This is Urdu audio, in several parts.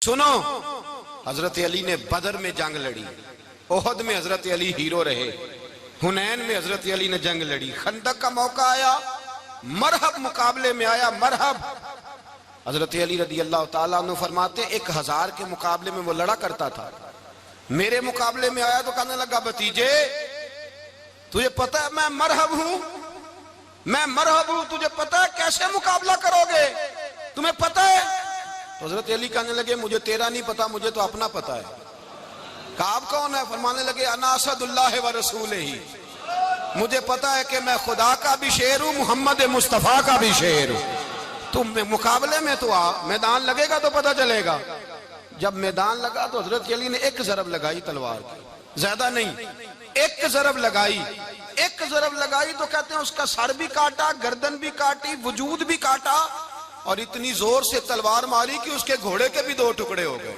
سنو، حضرت علی نے بدر میں جنگ لڑی، احد میں حضرت علی ہیرو رہے، حنین میں حضرت علی نے جنگ لڑی، خندق کا موقع آیا، مرحب مقابلے میں آیا، مرحب۔ حضرت علی رضی اللہ تعالیٰ عنہ فرماتے 1000 کے مقابلے میں وہ لڑا کرتا تھا، میرے مقابلے میں آیا تو کہنے لگا بھتیجے تجھے پتہ ہے میں مرحب ہوں، میں مرحب ہوں، تجھے پتہ ہے کیسے مقابلہ کرو گے، تمہیں پتہ ہے؟ تو حضرت علی کہنے لگے مجھے تیرا نہیں پتا، مجھے تو اپنا پتا ہے۔ کہا آپ کون ہے؟ فرمانے لگے انا اسد اللہ و رسولہ، مجھے پتا ہے کہ میں خدا کا بھی شیر ہوں، محمد مصطفیٰ کا بھی شیر ہوں۔ تم مقابلے میں تو آ، میدان لگے گا تو پتہ چلے گا۔ جب میدان لگا تو حضرت علی نے ایک ضرب لگائی تلوار کی، زیادہ نہیں، ایک ضرب لگائی، ایک ضرب لگائی تو کہتے ہیں اس کا سر بھی کاٹا، گردن بھی کاٹی، وجود بھی کاٹا، اور اتنی زور سے تلوار ماری کہ اس کے گھوڑے کے بھی 2 ٹکڑے ہو گئے۔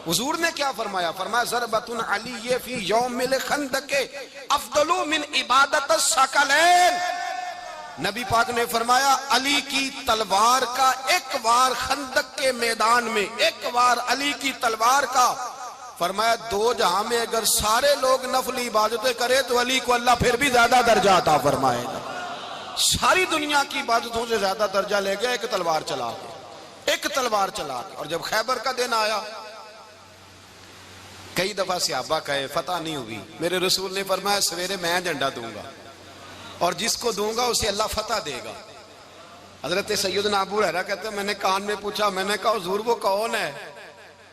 حضور نے کیا فرمایا؟ فرمایا ضربۃ علی فی یوم الخندق افضل من عبادت الثقلین۔ نبی پاک نے فرمایا علی کی تلوار کا ایک وار خندق کے میدان میں، ایک وار علی کی تلوار کا، فرمایا 2 جہاں میں اگر سارے لوگ نفل عبادتیں کرے تو علی کو اللہ پھر بھی زیادہ درجہ عطا فرمائے گا۔ ساری دنیا کی عبادتوں سے زیادہ درجہ لے گیا ایک تلوار چلا کے، ایک تلوار چلا کے۔ اور جب خیبر کا دن آیا، کئی دفعہ صحابہ کہے فتح نہیں ہوئی، میرے رسول نے فرمایا سویرے میں جھنڈا دوں گا اور جس کو دوں گا اسے اللہ فتح دے گا۔ حضرت سیدنا ابو ہریرہ کہتے ہیں میں نے کان میں پوچھا، میں نے کہا حضور وہ کون ہے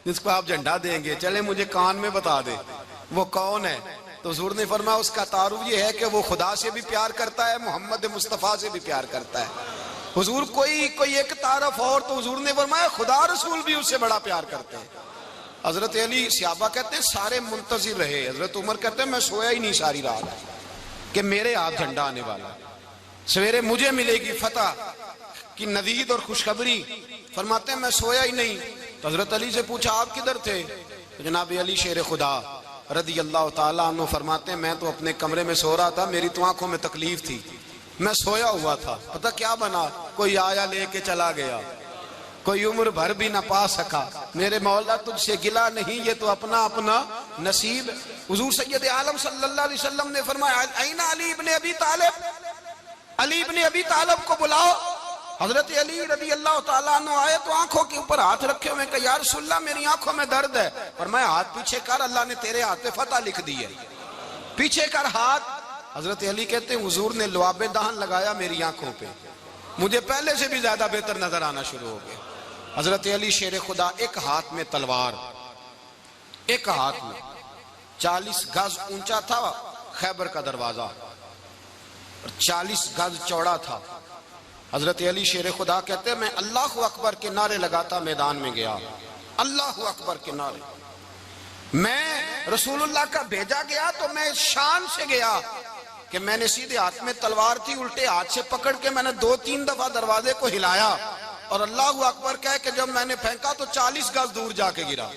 جس کو آپ جھنڈا دیں گے؟ چلے مجھے کان میں بتا دے وہ کون ہے۔ تو حضور نے فرمایا اس کا تعارف یہ ہے کہ وہ خدا سے بھی پیار کرتا ہے، محمد مصطفیٰ سے بھی پیار کرتا ہے۔ حضور کوئی ایک تعارف اور، تو حضور نے فرمایا خدا رسول بھی اس سے بڑا پیار کرتے ہیں۔ حضرت علی، صحابہ کہتے ہیں سارے منتظر رہے، حضرت عمر کہتے ہیں میں سویا ہی نہیں ساری رات کہ میرے ہاتھ جھنڈا آنے والا، سویرے مجھے ملے گی فتح کی نوید اور خوشخبری۔ فرماتے ہیں میں سویا ہی نہیں۔ تو حضرت علی سے پوچھا آپ کدھر تھے؟ تو جناب علی شیر خدا رضی اللہ تعالیٰ عنہ فرماتے ہیں میں تو اپنے کمرے میں سو رہا تھا، میری تو آنکھوں میں تکلیف تھی، میں سویا ہوا تھا، پتہ کیا بنا، کوئی آیا لے کے چلا گیا، کوئی عمر بھر بھی نہ پا سکا، میرے مولا تجھ سے گلا نہیں، یہ تو اپنا اپنا نصیب۔ حضور سید عالم صلی اللہ علیہ وسلم نے فرمایا این علی ابن ابی طالب، علی ابن ابی طالب کو بلاؤ۔ حضرت علی رضی اللہ تعالیٰ عنہ آئے تو آنکھوں کے اوپر ہاتھ رکھے ہوئے کہ یا رسول اللہ میری آنکھوں میں درد ہے۔ فرمایا ہاتھ پیچھے کر، اللہ نے تیرے ہاتھ پہ فتح لکھ دی ہے، پیچھے کر ہاتھ۔ حضرت علی کہتے ہیں حضور نے لعاب دہن لگایا میری آنکھوں پہ، مجھے پہلے سے بھی زیادہ بہتر نظر آنا شروع ہو گیا۔ حضرت علی شیر خدا، ایک ہاتھ میں تلوار، ایک ہاتھ میں 40 گز اونچا تھا خیبر کا دروازہ اور 40 گز چوڑا تھا۔ حضرت علی شیر خدا کہتے ہیں میں اللہ اکبر کے نعرے لگاتا میدان میں گیا، اللہ اکبر کے نعرے۔ میں رسول اللہ کا بھیجا گیا تو میں شان سے گیا کہ میں نے سیدھے ہاتھ میں تلوار تھی، الٹے ہاتھ سے پکڑ کے میں نے 2-3 دفعہ دروازے کو ہلایا اور اللہ اکبر کہہ کہ جب میں نے پھینکا تو 40 گز دور جا کے گرا،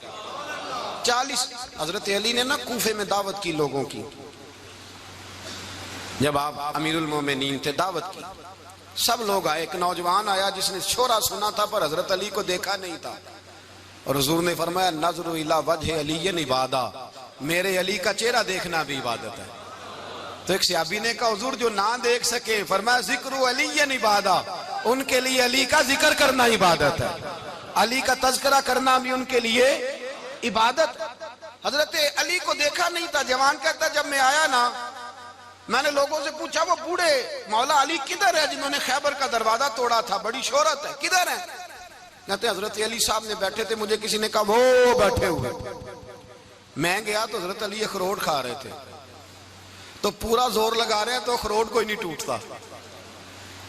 40۔ حضرت علی نے نا کوفے میں دعوت کی لوگوں کی، جب آپ امیر المومنین تھے دعوت کی، سب لوگ آئے، ایک نوجوان آیا جس نے شورا سنا تھا پر حضرت علی کو دیکھا نہیں تھا، اور حضور نے فرمایا نظر الی وجہ علی عبادہ، میرے علی کا چہرہ دیکھنا بھی عبادت ہے۔ تو ایک صحابی نے کہا حضور جو نہ دیکھ سکے، فرمایا ذکر علی عبادہ، ان کے لیے علی کا ذکر کرنا عبادت ہے، علی کا تذکرہ کرنا بھی ان کے لیے عبادت۔ حضرت علی کو دیکھا نہیں تھا، جوان کہتا جب میں آیا نا میں نے لوگوں سے پوچھا وہ بوڑھے مولا علی کدھر ہے جنہوں نے خیبر کا دروازہ توڑا تھا، بڑی شہرت ہے، کدھر ہیں؟ کہتے حضرت علی صاحب نے بیٹھے تھے، مجھے کسی نے کہا وہ بیٹھے ہوئے۔ میں گیا تو حضرت علی اخروٹ کھا رہے تھے، تو پورا زور لگا رہے ہیں تو اخروٹ کوئی نہیں ٹوٹتا،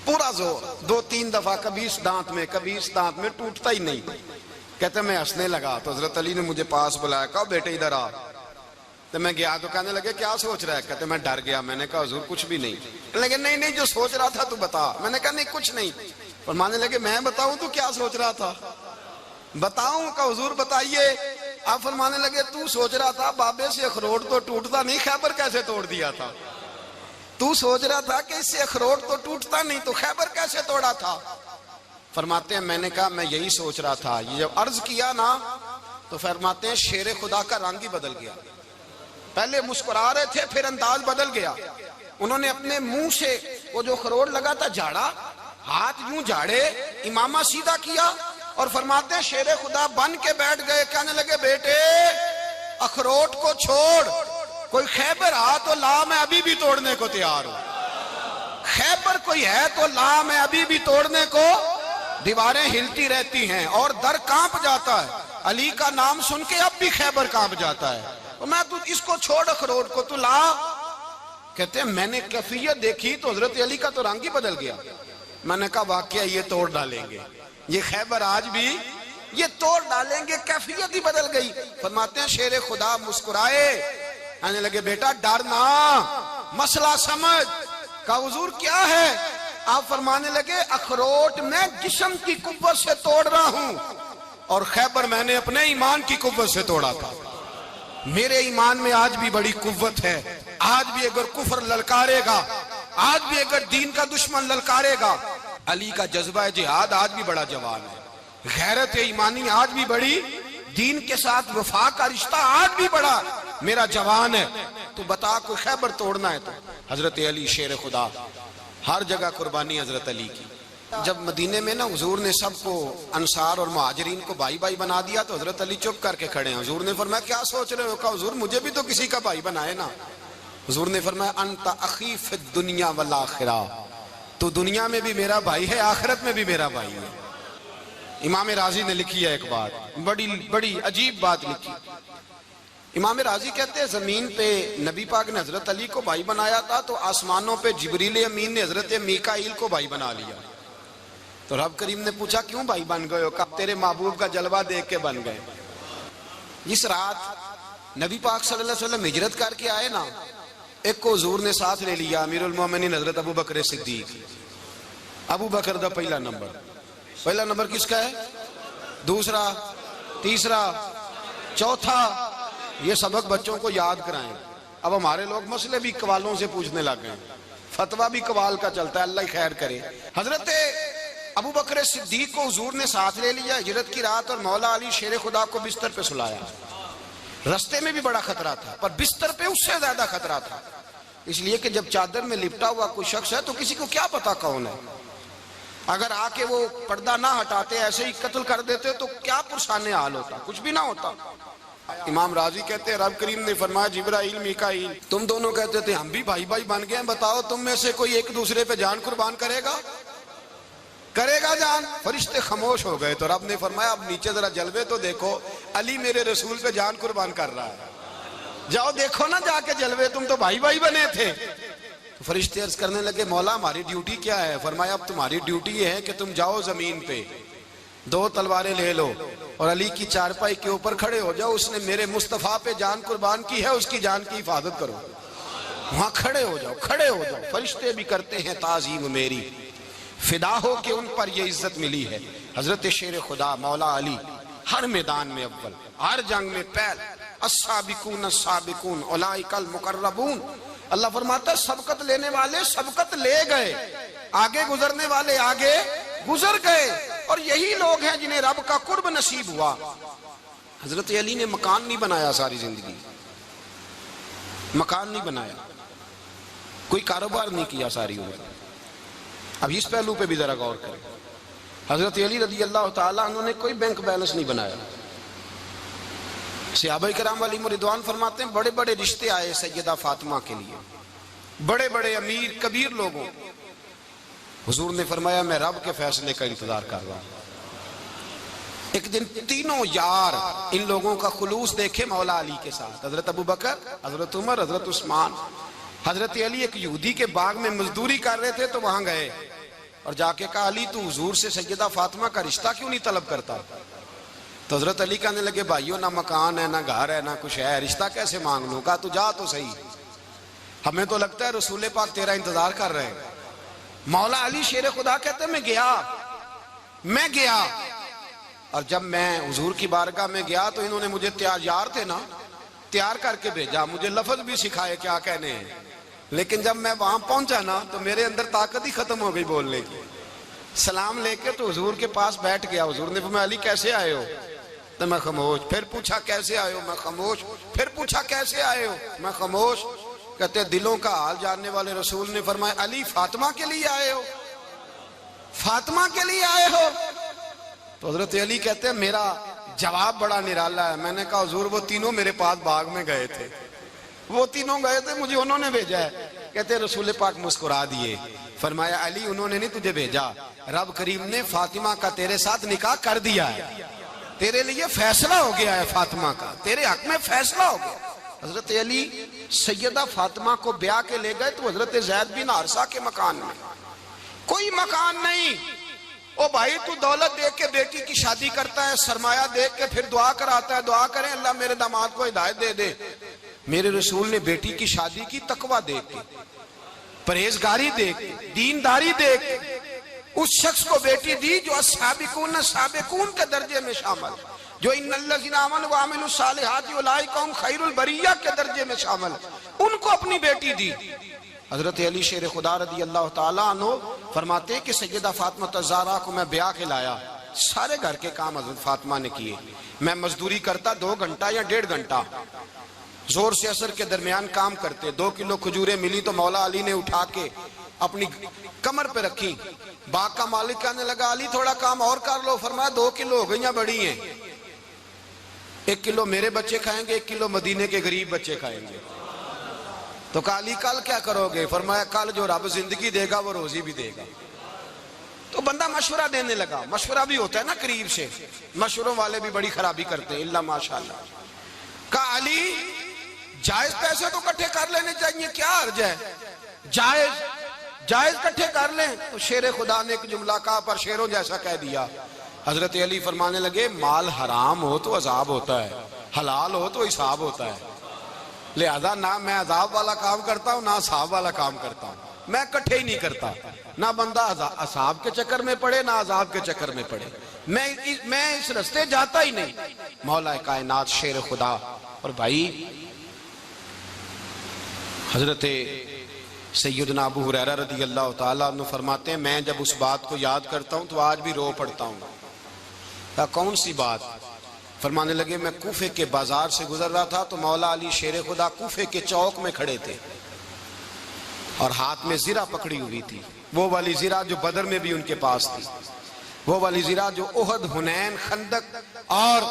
پورا زور 2-3 دفعہ، کبھی اس دانت میں کبھی اس دانت میں، ٹوٹتا ہی نہیں۔ کہتے میں ہنسنے لگا تو حضرت علی نے مجھے پاس بلایا، کہا بیٹے ادھر آ۔ تو میں گیا تو کہنے لگے کیا سوچ رہا ہے؟ کہتے میں ڈر گیا، میں نے کہا حضور کچھ بھی نہیں۔ کہنے لگے نہیں جو سوچ رہا تھا تو بتا۔ میں نے کہا نہیں کچھ نہیں۔ فرمانے لگے میں بتاؤں تو کیا سوچ رہا تھا؟ بتاؤں؟ کہ حضور بتائیے۔ آپ فرمانے لگے تو سوچ رہا تھا بابے سے اخروٹ تو ٹوٹتا نہیں، خیبر کیسے توڑ دیا تھا؟ تو سوچ رہا تھا کہ اس سے اخروٹ تو ٹوٹتا نہیں تو خیبر کیسے توڑا تھا؟ فرماتے ہیں میں نے کہا میں یہی سوچ رہا تھا، یہ جب عرض کیا نا تو فرماتے ہیں شیر خدا کا رنگ ہی بدل گیا. پہلے مسکرا رہے تھے پھر انداز بدل گیا. انہوں نے اپنے منہ سے وہ جو خروٹ لگا تھا جھاڑا, ہاتھ یوں جھاڑے, امامہ سیدھا کیا اور فرماتے ہیں شیر خدا بن کے بیٹھ گئے. کہنے لگے بیٹے اخروٹ کو چھوڑ, کوئی خیبر آ تو لا, میں ابھی بھی توڑنے کو تیار ہوں. خیبر کوئی ہے تو لا, میں ابھی بھی توڑنے کو. دیواریں ہلتی رہتی ہیں اور در کانپ جاتا ہے. علی کا نام سن کے اب بھی خیبر کانپ جاتا ہے. میں تو اس کو چھوڑ اخروٹ کو تو لا. کہتے ہیں میں نے کیفیت دیکھی تو حضرت علی کا تو رنگ ہی بدل گیا. میں نے کہا واقعہ یہ توڑ ڈالیں گے, یہ خیبر آج بھی یہ توڑ ڈالیں گے, کیفیت ہی بدل گئی. فرماتے ہیں شیر خدا مسکرائے, آنے لگے بیٹا ڈرنا, مسئلہ سمجھ. کہا حضور کیا ہے؟ آپ فرمانے لگے اخروٹ میں جسم کی قوت سے توڑ رہا ہوں اور خیبر میں نے اپنے ایمان کی قوت سے توڑا تھا. میرے ایمان میں آج بھی بڑی قوت ہے. آج بھی اگر کفر للکارے گا, آج بھی اگر دین کا دشمن للکارے گا, علی کا جذبہ جہاد آج بھی بڑا جوان ہے. غیرت ایمانی آج بھی بڑی, دین کے ساتھ وفا کا رشتہ آج بھی بڑا میرا جوان ہے. تو بتا کوئی خیبر توڑنا ہے تو حضرت علی شیر خدا, ہر جگہ قربانی حضرت علی کی. جب مدینے میں نا حضور نے سب کو انصار اور مہاجرین کو بھائی بھائی بنا دیا تو حضرت علی چپ کر کے کھڑے ہیں. حضور نے فرمایا کیا سوچ رہے ہو؟ کہا حضور مجھے بھی تو کسی کا بھائی بنائے نا. حضور نے فرمایا انت اخی فی الدنیا والآخرہ, تو دنیا میں بھی میرا بھائی ہے, آخرت میں بھی میرا بھائی ہے. امام راضی نے لکھی ہے ایک بات, بڑی عجیب بات لکھی. امام راضی کہتے ہیں زمین پہ نبی پاک نے حضرت علی کو بھائی بنایا تھا تو آسمانوں پہ جبریل امین نے حضرت میکائیل کو بھائی بنا لیا. تو رب کریم نے پوچھا کیوں بھائی بن گئے ہو؟ کہا تیرے محبوب کا جلوہ دیکھ کے بن گئے. جس رات نبی پاک صلی اللہ علیہ وسلم ہجرت کر کے آئے نا, ایک کو حضور نے ساتھ لے لیا, امیر المومنین حضرت ابو بکر صدیق. ابو بکر دا پہلا نمبر کس کا ہے؟ دوسرا, تیسرا, چوتھا. یہ سبق بچوں کو یاد کرائیں. اب ہمارے لوگ مسئلے بھی قوالوں سے پوچھنے لگ گئے, فتویٰ بھی قوال کا چلتا ہے, اللہ ہی خیر کرے. حضرت ابو بکر صدیق کو حضور نے ساتھ لے لیا ہجرت کی رات, اور مولا علی شیر خدا کو بستر پہ سلایا. رستے میں بھی بڑا خطرہ تھا پر بستر پہ اس سے زیادہ خطرہ تھا, اس لیے کہ جب چادر میں لپٹا ہوا کوئی شخص ہے تو کسی کو کیا پتا کون ہے. اگر آ کے وہ پردہ نہ ہٹاتے, ایسے ہی قتل کر دیتے تو کیا پرسان حال ہوتا, کچھ بھی نہ ہوتا. امام راضی کہتے ہیں رب کریم نے فرمایا جبرائیل میکائیل تم دونوں کہتے تھے ہم بھی بھائی بھائی بن گئے ہیں, بتاؤ تم میں سے کوئی ایک دوسرے پہ جان قربان کرے گا جان؟ فرشتے خاموش ہو گئے. تو رب نے فرمایا اب نیچے ذرا جلوے تو دیکھو, علی میرے رسول پہ جان قربان کر رہا ہے, جاؤ دیکھو نا جا کے جلوے, تم تو بھائی بھائی بنے تھے. تو فرشتے عرض کرنے لگے مولا ہماری ڈیوٹی کیا ہے؟ فرمایا اب تمہاری ڈیوٹی یہ ہے کہ تم جاؤ زمین پہ 2 تلواریں لے لو اور علی کی چارپائی کے اوپر کھڑے ہو جاؤ, اس نے میرے مصطفیٰ پہ جان قربان کی ہے, اس کی جان کی حفاظت کرو. وہاں کھڑے ہو جاؤ. فرشتے بھی کرتے ہیں تعظیم میری, فدا ہو کہ ان پر یہ عزت ملی ہے. حضرت شیر خدا مولا علی ہر میدان میں اول, ہر جنگ میں پہل. السابقون السابقون اولئک المقربون. اللہ فرماتا ہے سبقت لینے والے سبقت لے گئے, آگے گزرنے والے آگے گزر گئے, اور یہی لوگ ہیں جنہیں رب کا قرب نصیب ہوا. حضرت علی نے مکان نہیں بنایا, ساری زندگی مکان نہیں بنایا, کوئی کاروبار نہیں کیا ساری عمر. اب اس پہلو پہ بھی ذرا غور کریں. حضرت علی رضی اللہ تعالیٰ عنہ نے کوئی بینک بیلنس نہیں بنایا. صحابہ کرام علیہم رضوان فرماتے ہیں بڑے بڑے رشتے آئے سیدہ فاطمہ کے لیے, بڑے بڑے امیر کبیر لوگوں. حضور نے فرمایا میں رب کے فیصلے کا انتظار کر رہا ہوں. ایک دن تینوں یار ان لوگوں کا خلوص دیکھے مولا علی کے ساتھ, حضرت ابو بکر, حضرت عمر, حضرت عثمان. حضرت علی ایک یہودی کے باغ میں مزدوری کر رہے تھے تو وہاں گئے اور جا کے کہا علی تو حضور سے سیدہ فاطمہ کا رشتہ کیوں نہیں طلب کرتا؟ تو حضرت علی کہنے لگے بھائیو نہ مکان ہے, نہ گھر ہے, نہ کچھ ہے, رشتہ کیسے مانگ لوں؟ کہا تو جا تو صحیح, ہمیں تو لگتا ہے رسول پاک تیرا انتظار کر رہے ہیں. مولا علی شیر خدا کہتے ہیں میں گیا اور جب میں حضور کی بارگاہ میں گیا تو انہوں نے مجھے تیار تھے نا, تیار کر کے بھیجا, مجھے لفظ بھی سکھائے کیا کہنے ہیں, لیکن جب میں وہاں پہنچا نا تو میرے اندر طاقت ہی ختم ہو گئی بولنے کی. سلام لے کے تو حضور کے پاس بیٹھ گیا. حضور نے فرمایا علی کیسے آئے ہو؟ تو میں خاموش. پھر پوچھا کیسے آئے ہو؟ میں خاموش. پھر پوچھا کیسے آئے ہو؟ میں خاموش. کہتے دلوں کا حال جاننے والے رسول نے فرمایا علی فاطمہ کے لیے آئے ہو؟ فاطمہ کے لیے آئے ہو؟ تو حضرت علی کہتے ہیں میرا جواب بڑا نرالا ہے. میں نے کہا حضور وہ تینوں میرے پاس باغ میں گئے تھے, وہ تینوں گئے تھے, مجھے انہوں نے بھیجا ہے. کہتے رسول پاک مسکرا دیے, فرمایا علی انہوں نے نہیں تجھے بھیجا, رب کریم نے فاطمہ کا تیرے ساتھ نکاح کر دیا ہے, تیرے لیے فیصلہ ہو گیا ہے فاطمہ کا, تیرے حق میں فیصلہ ہو گیا. حضرت علی سیدہ فاطمہ کو بیاہ کے لے گئے تو حضرت زید بن حارثہ کے مکان میں, کوئی مکان نہیں. او بھائی تو دولت دیکھ کے بیٹی کی شادی کرتا ہے, سرمایہ دیکھ کے پھر دعا کراتا ہے, دعا کریں اللہ میرے داماد کو ہدایت دے دے. میرے رسول نے بیٹی کی شادی کی تقوی دیکھ کے, پرہیزگاری دیکھ کے, دینداری دیکھ کے اس شخص کو بیٹی دی جو السابقون السابقون کے درجے میں شامل, جو ان الذین آمنوا وعملوا الصالحات اولئک هم خیر البریہ کے درجے میں شامل, ان کو اپنی بیٹی دی. حضرت علی شیر خدا رضی اللہ تعالیٰ عنہ فرماتے ہیں کہ سیدہ فاطمہ الزہرا کو میں بیاہ کے لایا, سارے گھر کے کام حضرت فاطمہ نے کیے. میں مزدوری کرتا 2 گھنٹہ یا 1.5 گھنٹہ, زور سے عصر کے درمیان کام کرتے. 2 کلو کھجوریں ملی تو مولا علی نے اٹھا کے اپنی کمر پہ رکھی. باغ کا مالک کہنے لگا علی تھوڑا کام اور کر لو. فرمایا 2 کلو ہو گئیاں بڑی ہیں, 1 کلو میرے بچے کھائیں گے, 1 کلو مدینے کے غریب بچے کھائیں گے. تو کہا علی کل کیا کرو گے؟ فرمایا کل جو رب زندگی دے گا وہ روزی بھی دے گا. تو بندہ مشورہ دینے لگا, مشورہ بھی ہوتا ہے نا قریب سے, مشوروں والے بھی بڑی خرابی کرتے ہیں اللہ ماشاءاللہ. کہا علی جائز پیسے تو کٹھے کر لینے چاہیے, کیا حرج ہے, جائز کٹھے کر لیں. تو شیر خدا نے ایک جملہ کہا پر شیروں جیسا کہہ دیا. حضرت علی فرمانے لگے مال حرام ہو تو عذاب ہوتا ہے, حلال ہو تو حساب ہوتا ہے. لہذا نہ میں عذاب والا کام کرتا ہوں نہ حساب والا کام کرتا ہوں, میں کٹھے ہی نہیں کرتا. نہ بندہ حساب کے چکر میں پڑے نہ عذاب کے چکر میں پڑے, میں اس رستے جاتا ہی نہیں. مولا کائنات شیر خدا. اور بھائی حضرت سیدنا ابو ہریرہ رضی اللہ تعالیٰ عنہ فرماتے ہیں میں جب اس بات کو یاد کرتا ہوں تو آج بھی رو پڑتا ہوں. کون سی بات؟ فرمانے لگے میں کوفے کے بازار سے گزر رہا تھا تو مولا علی شیر خدا کوفے کے چوک میں کھڑے تھے اور ہاتھ میں زرہ پکڑی ہوئی تھی, وہ والی زرہ جو بدر میں بھی ان کے پاس تھی, وہ والی زرہ جو احد, حنین, خندق اور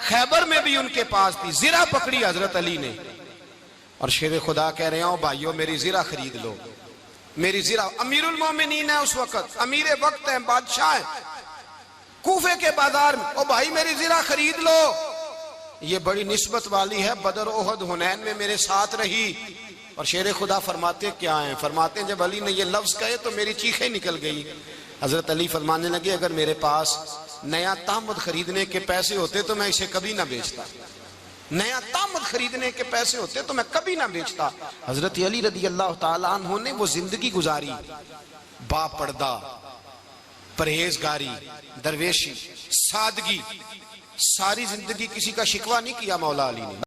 خیبر میں بھی ان کے پاس تھی. زرہ پکڑی حضرت علی نے اور شیر خدا کہہ رہے ہوں بھائیو میری زرہ خرید لو. میری زرہ, امیر المومنین ہے اس وقت, امیر وقت ہیں, بادشاہ ہیں, کوفے کے بازار میں, او بھائی میری زرہ خرید لو. یہ بڑی نسبت والی ہے, بدر, احد, حنین میں میرے ساتھ رہی. اور شیر خدا فرماتے کیا ہیں؟ فرماتے ہیں جب علی نے یہ لفظ کہے تو میری چیخیں نکل گئی. حضرت علی فرمانے لگے اگر میرے پاس نیا تامد خریدنے کے پیسے ہوتے تو میں اسے کبھی نہ بیچتا, نیا تامد خریدنے کے پیسے ہوتے تو میں کبھی نہ بیچتا. حضرت علی رضی اللہ تعالیٰ عنہ نے وہ زندگی گزاری, با پردہ, پرہیزگاری, درویشی, سادگی, ساری زندگی کسی کا شکوہ نہیں کیا مولا علی نے.